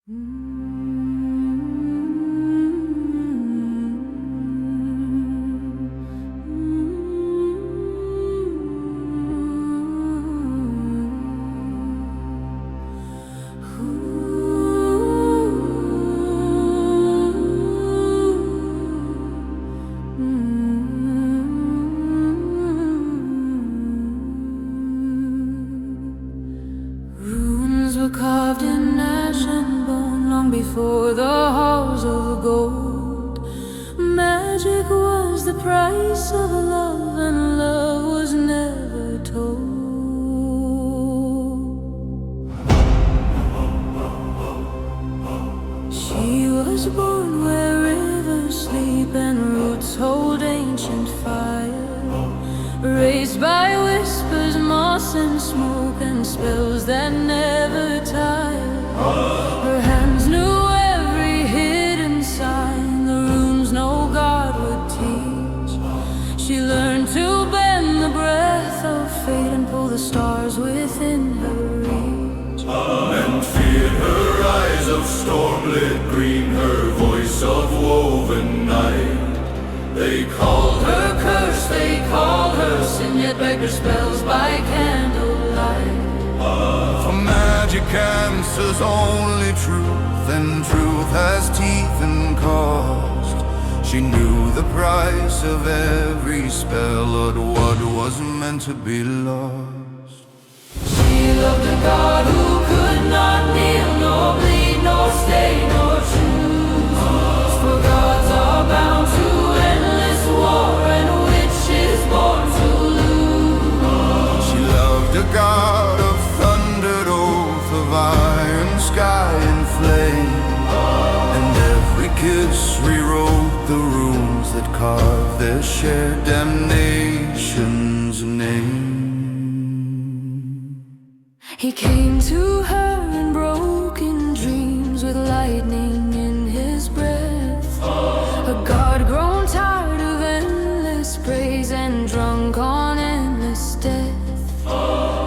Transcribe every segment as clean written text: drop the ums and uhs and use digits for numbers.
Runes were carved in ash and bone long before the halls of gold. Magic was the price of love, and love was never told. She was born where rivers sleep and roots hold ancient fire, raised by whispers, moss and smoke, and spells that never tire. Her hands knew every hidden sign the runes no god would teach. She learned to bend the breath of fate and pull the stars within her reach. And feared her eyes of storm-lit green, her voice of woven night. They called her curse, they called her sin, yet begged her spells by candlelight. For magic answers only truth, and truth has teeth and cost. She knew the price of every spell, or what was meant to be lost. She loved a god who could not kneel, nor bleed, nor stay, nor choose. For gods are bound to endless war, and witches born to lose. She loved a god of thundered oath, of iron sky and flame, and every kiss rewrote the runes that carved their shared damnation's name. He came to her in broken dreams, with lightning in his breath, a god grown tired of endless praise and drunk on endless death.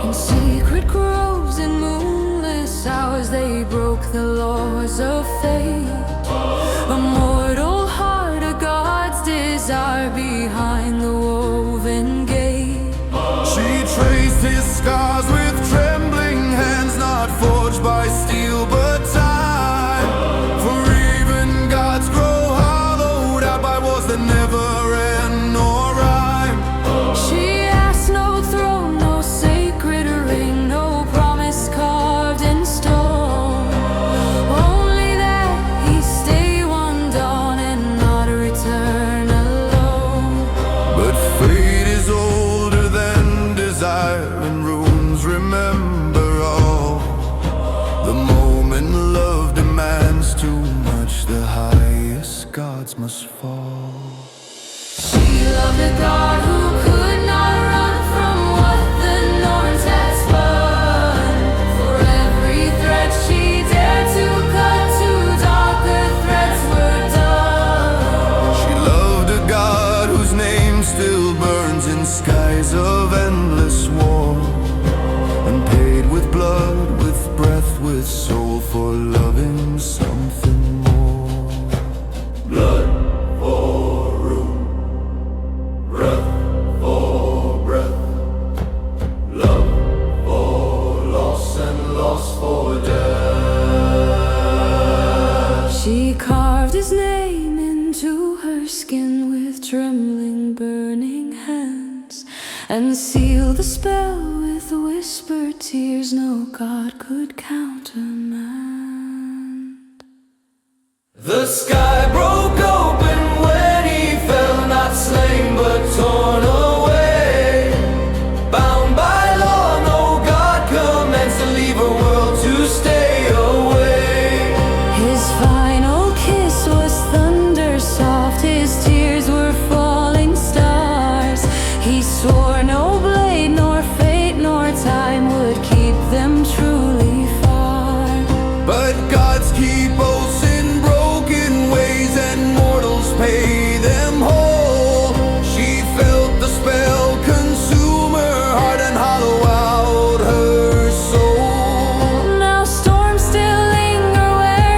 In secret groves and moonless hours they broke the laws of fate. A mortal heart, a god's desire behind the woven gate. She traced his scars with trembling hands, not forged by steel but time. For even gods grow hollowed out by wars that never end nor rhyme. She asked no throne, no sacred ring, no promise carved in stone. Only that he stay one dawn and not return alone. But fate is older than desire, and runes remember all. The moment love demands too much, the highest gods must fall. She loved a god who could not run from what the Norse had spun. For every thread she dared to cut, two darker threads were done. She loved a god whose name still burns in skies of endless war, and paid with blood, with breath, with soul, for loving something more. Blood for rune, breath for breath, love for loss, and loss for death. She carved his name into her skin with trembling, burning hands, and sealed the spell with whispered tears no god could countermand. The sky broke open when he fell, not slain but torn away. Bound by law, no god commands to leave a world to stay away. His final kiss was thunder soft, his tears were falling stars. He swore no blade, nor fate, nor time would keep them truly far. But gods keep oaths in broken ways, and mortals pay them whole. She felt the spell consume her heart and hollow out her soul. Now storms still linger where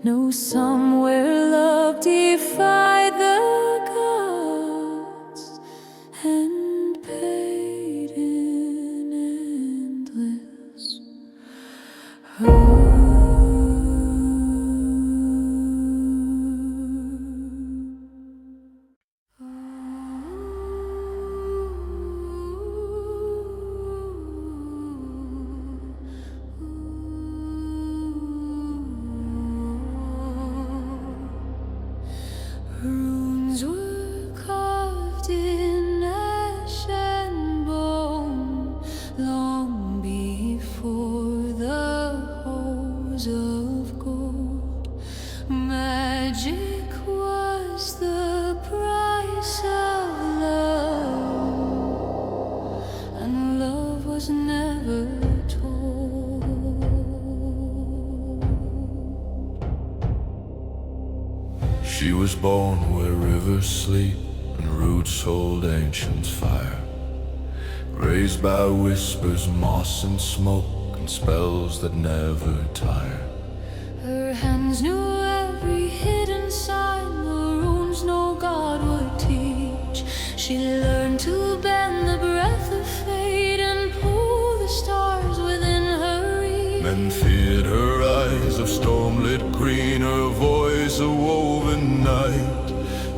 No, somewhere love defied the gods and paid in endless. Runes were carved in ash and bone long before the halls of gold. Magic was the price of love, and love was never told. She was born where rivers sleep and roots hold ancient fire, raised by whispers, moss and smoke, and spells that never tire. Her hands knew every hidden sign, the runes no god would teach. She learned to bend the breath of fate and pull the stars within her reach. Men feared her eyes of storm-lit green, her voice a woven night.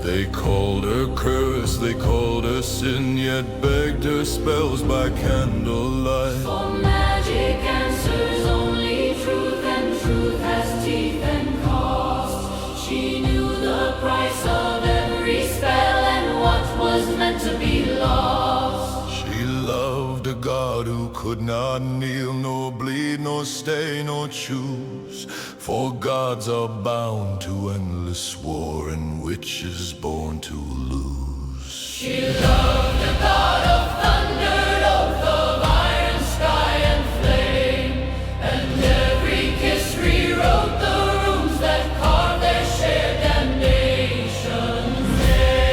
They called her curse, they called her sin, yet begged her spells by candlelight. For magic answers only truth, and truth has teeth and cost. She knew the price of every spell and what was meant to be lost. She loved a god who could not kneel, nor bleed, nor stay, nor choose. For gods are bound to endless war, and witches born to lose. She loved a god of thunder, oath of iron, sky and flame, and every kiss rewrote the runes that carved their shared damnation's name.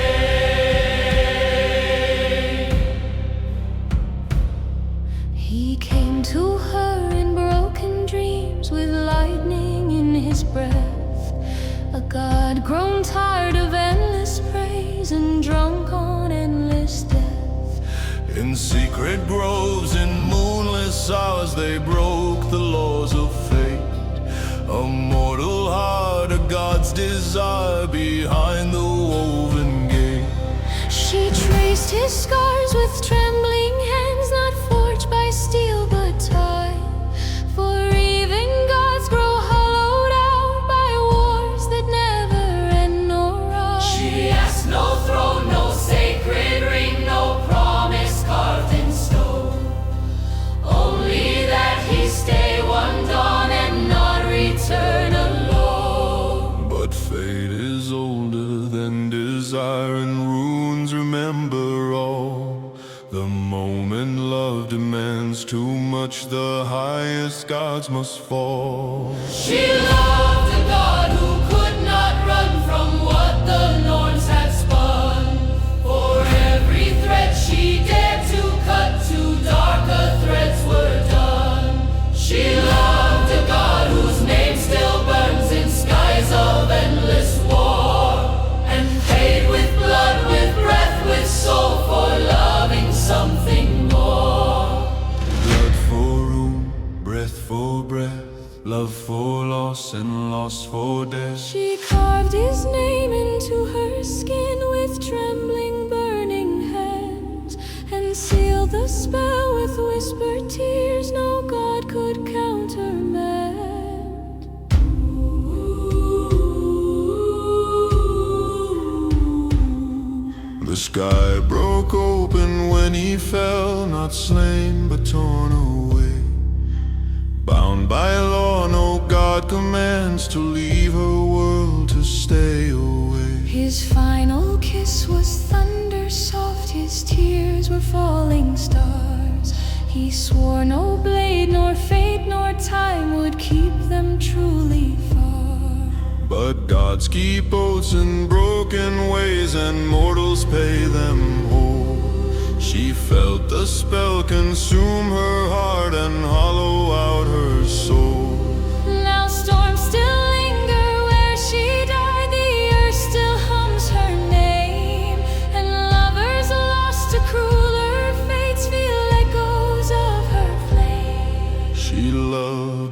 He came to her in broken dreams with lightning in his breath, a god grown tired of endless praise and drunk on endless death. In secret groves, in moonless hours, they broke the laws of fate. A mortal heart, a god's desire behind the woven gate. She traced his scars with trembling hands, not forged by steel but time. For even gods grow hollowed out by wars that never end nor rise. She asked no throne, no sacred ring, no promise carved in stone, only that he stay one dawn and not return alone. But fate is older than desire, and runes remember all. The moment love demands too much, the highest gods must fall. She loved a god who could not run from what the Norse had spun. For every thread she dared to cut, too darker threads were done. She loved a god whose name still burns in skies of endless war, and paid with blood, with breath, with soul for loving something more. Blood for rune, breath for breath, love for loss and loss for death. She carved his name into her skin with trembling, burning hands, and sealed the spell with whispered tears no god could countermand. The sky broke open when he fell, not slain but torn away. Bound by law, no god commands to leave her world to stay away. His final kiss was thunder soft, his tears were falling stars. He swore no blade, nor fate, nor time would keep them truly far. But gods keep oaths in broken ways, and mortals pay them whole. She felt the spell consume her heart and hollow out her soul. Now storms still linger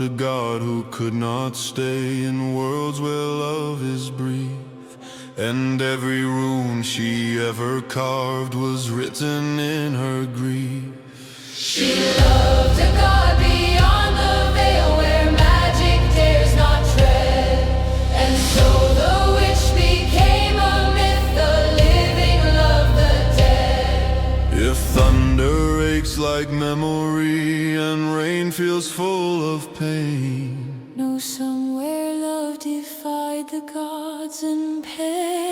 loved a god who could not stay in worlds where love is brief. And every rune she ever carved was written in her grief. She loved a god beyond the veil where magic dares not tread. And so the witch became a myth, the living loved the dead. If thunder aches like memory and rain feels full of pain, know somewhere love defied the gods and pain.